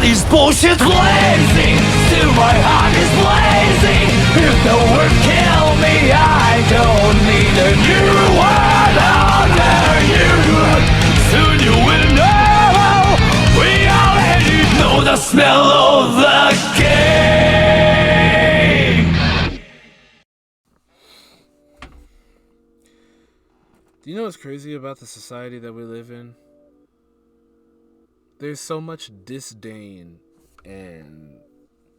body's bullshit blazing, still my heart is blazing. If the word kill me, I don't need a new word under you. Soon you will know, we already know the smell of the game. Do you know what's crazy about the society that we live in? There's so much disdain and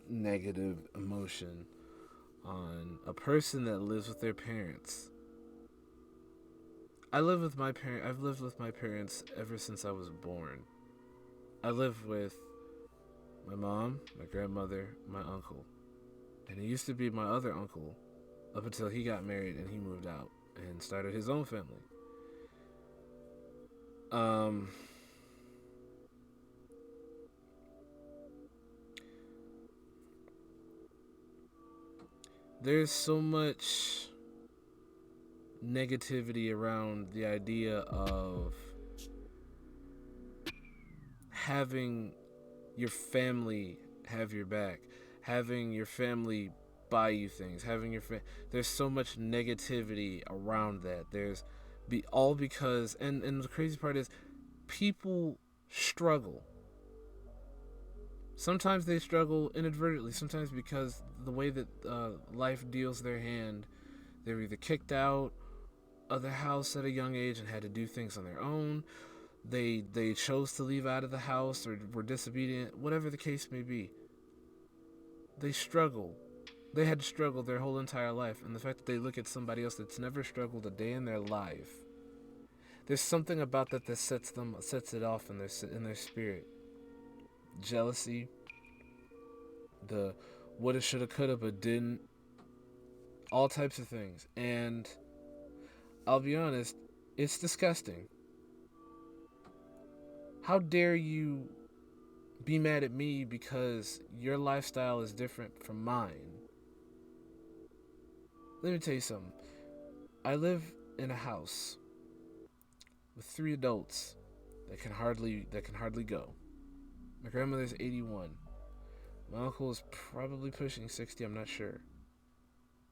negative emotion on a person that lives with their parents. I've lived with my parents ever since I was born. I lived with my mom, my grandmother, my uncle. And it used to be my other uncle up until he got married and he moved out and started his own family. There's so much negativity around the idea of having your family have your back, having your family buy you things, there's so much negativity around that. Because the crazy part is people struggle. Sometimes they struggle inadvertently, sometimes because the way that life deals their hand, they're either kicked out of their house at a young age and had to do things on their own. They chose to leave out of the house or were disobedient, whatever the case may be. They struggle. They had to struggle their whole entire life, and the fact that they look at somebody else that's never struggled a day in their life, there's something about that sets it off in their spirit. Jealousy, the woulda, shoulda, coulda, but didn't, all types of things. And I'll be honest, it's disgusting. How dare you be mad at me because your lifestyle is different from mine? Let me tell you something. I live in a house with 3 adults that can hardly go. My grandmother's 81. My uncle is probably pushing 60, I'm not sure.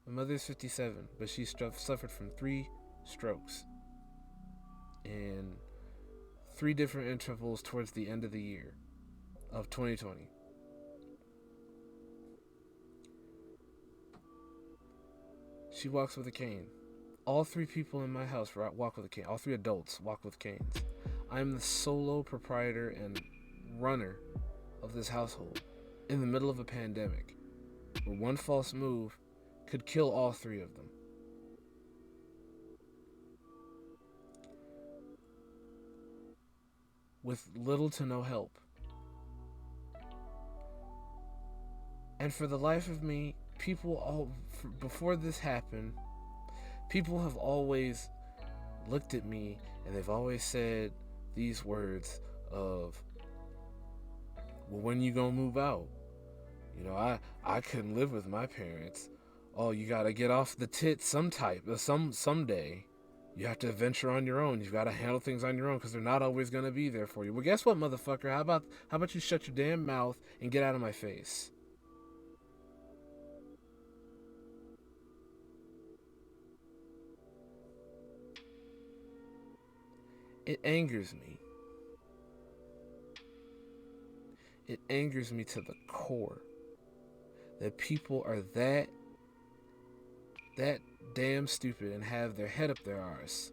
My mother's 57, but she suffered from 3 strokes in 3 different intervals towards the end of the year of 2020. She walks with a cane. All 3 people in my house walk with a cane. All 3 adults walk with canes. I'm the solo proprietor and runner of this household in the middle of a pandemic where one false move could kill all 3 of them. With little to no help. And for the life of me, before this happened, people have always looked at me and they've always said these words of, well, when you gonna move out? You know, I couldn't live with my parents. Oh, you gotta get off the tit someday. You have to venture on your own. You've got to handle things on your own because they're not always gonna be there for you. Well, guess what, motherfucker? How about you shut your damn mouth and get out of my face? It angers me. It angers me to the core that people are that damn stupid and have their head up their arse.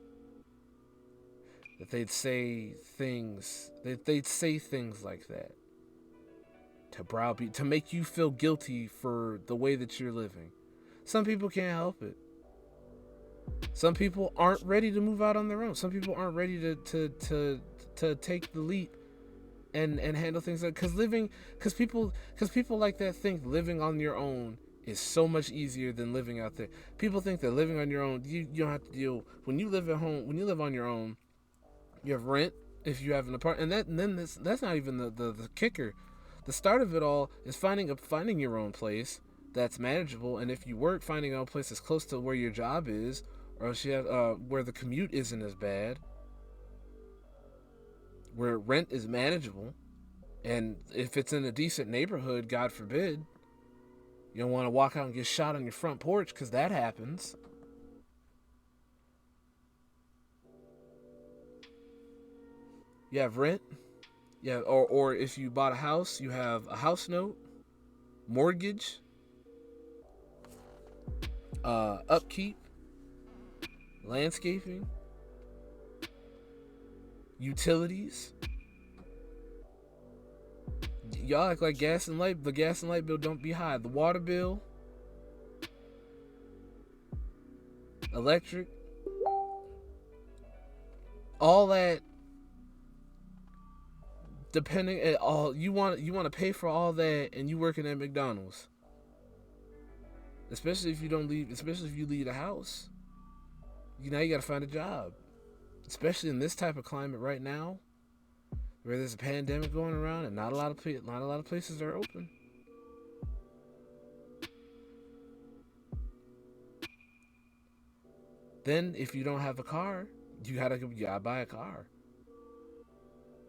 That they'd say things like that to browbeat, to make you feel guilty for the way that you're living. Some people can't help it. Some people aren't ready to move out on their own. Some people aren't ready to take the leap and handle things like, because people like that think living on your own is so much easier than living out there. People think that living on your own, you don't have to deal, when you live at home, when you live on your own, you have rent if you have an apartment, and then that's not even the kicker. The start of it all is finding your own place that's manageable, and if you work, finding a place that's close to where your job is, or else you have where the commute isn't as bad, where rent is manageable. And if it's in a decent neighborhood, God forbid, you don't want to walk out and get shot on your front porch, because that happens. You have rent. Yeah, or if you bought a house, you have a house note, mortgage, upkeep, landscaping, utilities. Y'all act like the gas and light bill don't be high. The water bill, electric, all that. Depending at all, you want to pay for all that, and you working at McDonald's. Especially if you leave the house. You got to find a job. Especially in this type of climate right now, where there's a pandemic going around and not a lot of places are open. Then if you don't have a car, you gotta buy a car.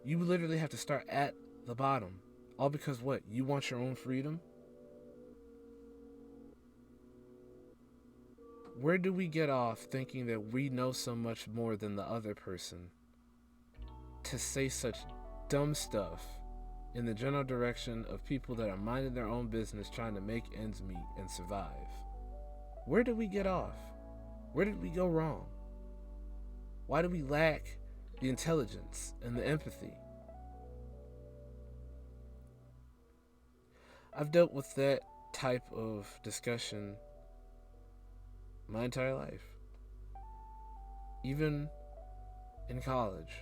You literally have to start at the bottom. All because what? You want your own freedom? Where do we get off thinking that we know so much more than the other person to say such dumb stuff in the general direction of people that are minding their own business, trying to make ends meet and survive? Where did we get off? Where did we go wrong? Why do we lack the intelligence and the empathy? I've dealt with that type of discussion my entire life. Even in college,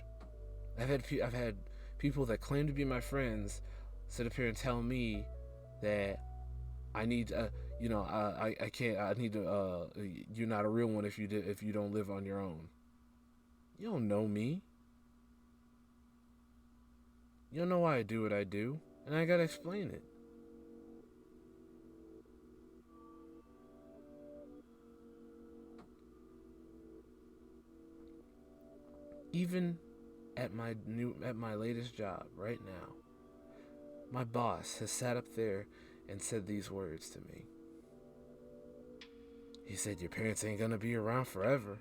I've had people that claim to be my friends sit up here and tell me that I need I can't, I need to you're not a real one if you don't live on your own. You don't know me. You don't know why I do what I do, and I gotta explain it. Even at my latest job right now, my boss has sat up there and said these words to me. He said, "Your parents ain't gonna be around forever.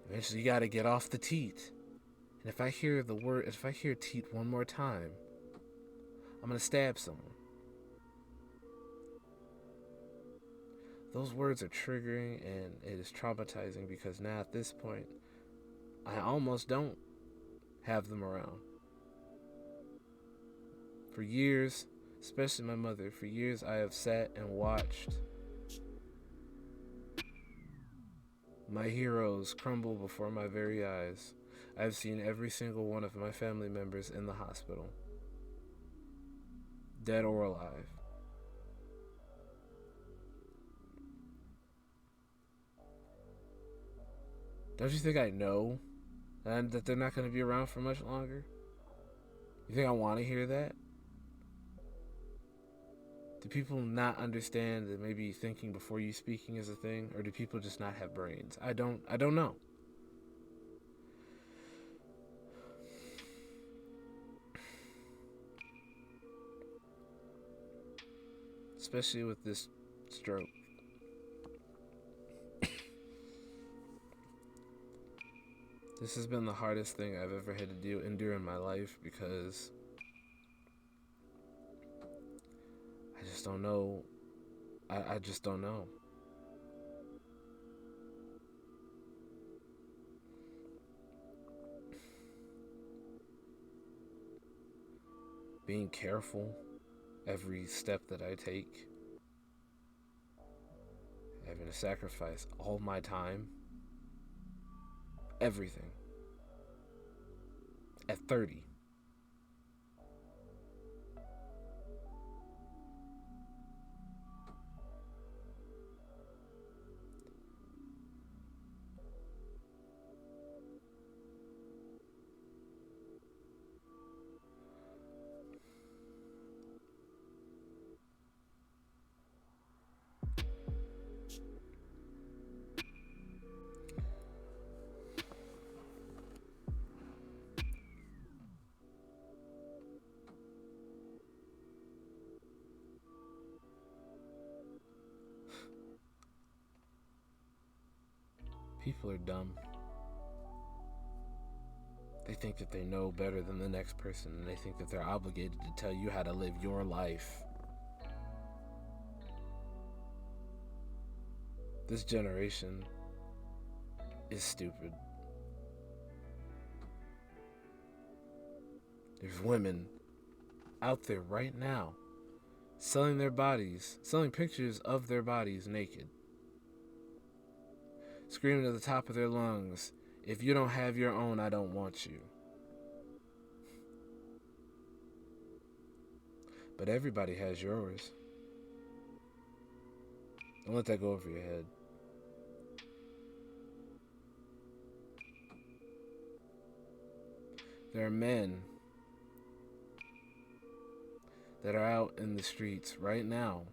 Eventually you gotta get off the teat. And if I hear teat one more time, I'm gonna stab someone." Those words are triggering, and it is traumatizing because now at this point, I almost don't have them around. For years, especially my mother, for years I have sat and watched my heroes crumble before my very eyes. I've seen every single one of my family members in the hospital, dead or alive. Don't you think I know that they're not going to be around for much longer? You think I want to hear that? Do people not understand that maybe thinking before you speaking is a thing, or do people just not have brains? I don't know. Especially with this stroke. This has been the hardest thing I've ever had to endure in my life, because I just don't know. I just don't know. Being careful every step that I take. Having to sacrifice all my time. Everything. At 30. People are dumb. They think that they know better than the next person, and they think that they're obligated to tell you how to live your life. This generation is stupid. There's women out there right now selling their bodies, selling pictures of their bodies naked, screaming at the top of their lungs, "If you don't have your own, I don't want you." But everybody has yours. Don't let that go over your head. There are men that are out in the streets right now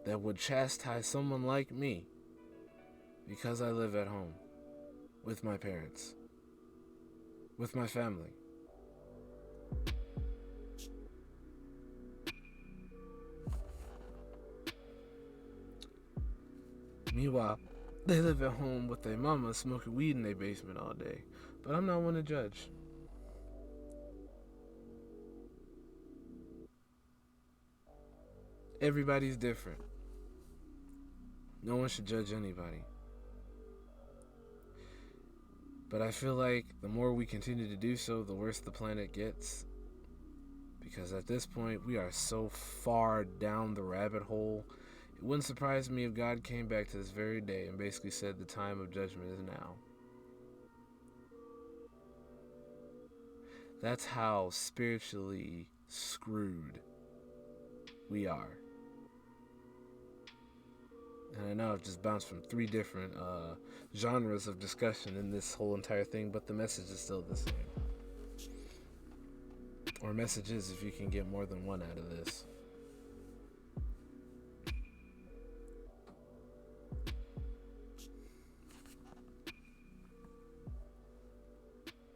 that would chastise someone like me because I live at home with my parents, with my family. Meanwhile, they live at home with their mama smoking weed in their basement all day. But I'm not one to judge. Everybody's different. No one should judge anybody. But I feel like the more we continue to do so, the worse the planet gets. Because at this point, we are so far down the rabbit hole. It wouldn't surprise me if God came back to this very day and basically said the time of judgment is now. That's how spiritually screwed we are. And I know I've just bounced from 3 different genres of discussion in this whole entire thing, but the message is still the same. Or messages if you can get more than one out of this.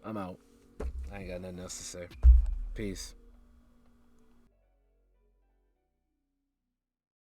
I'm out. I ain't got nothing else to say. Peace.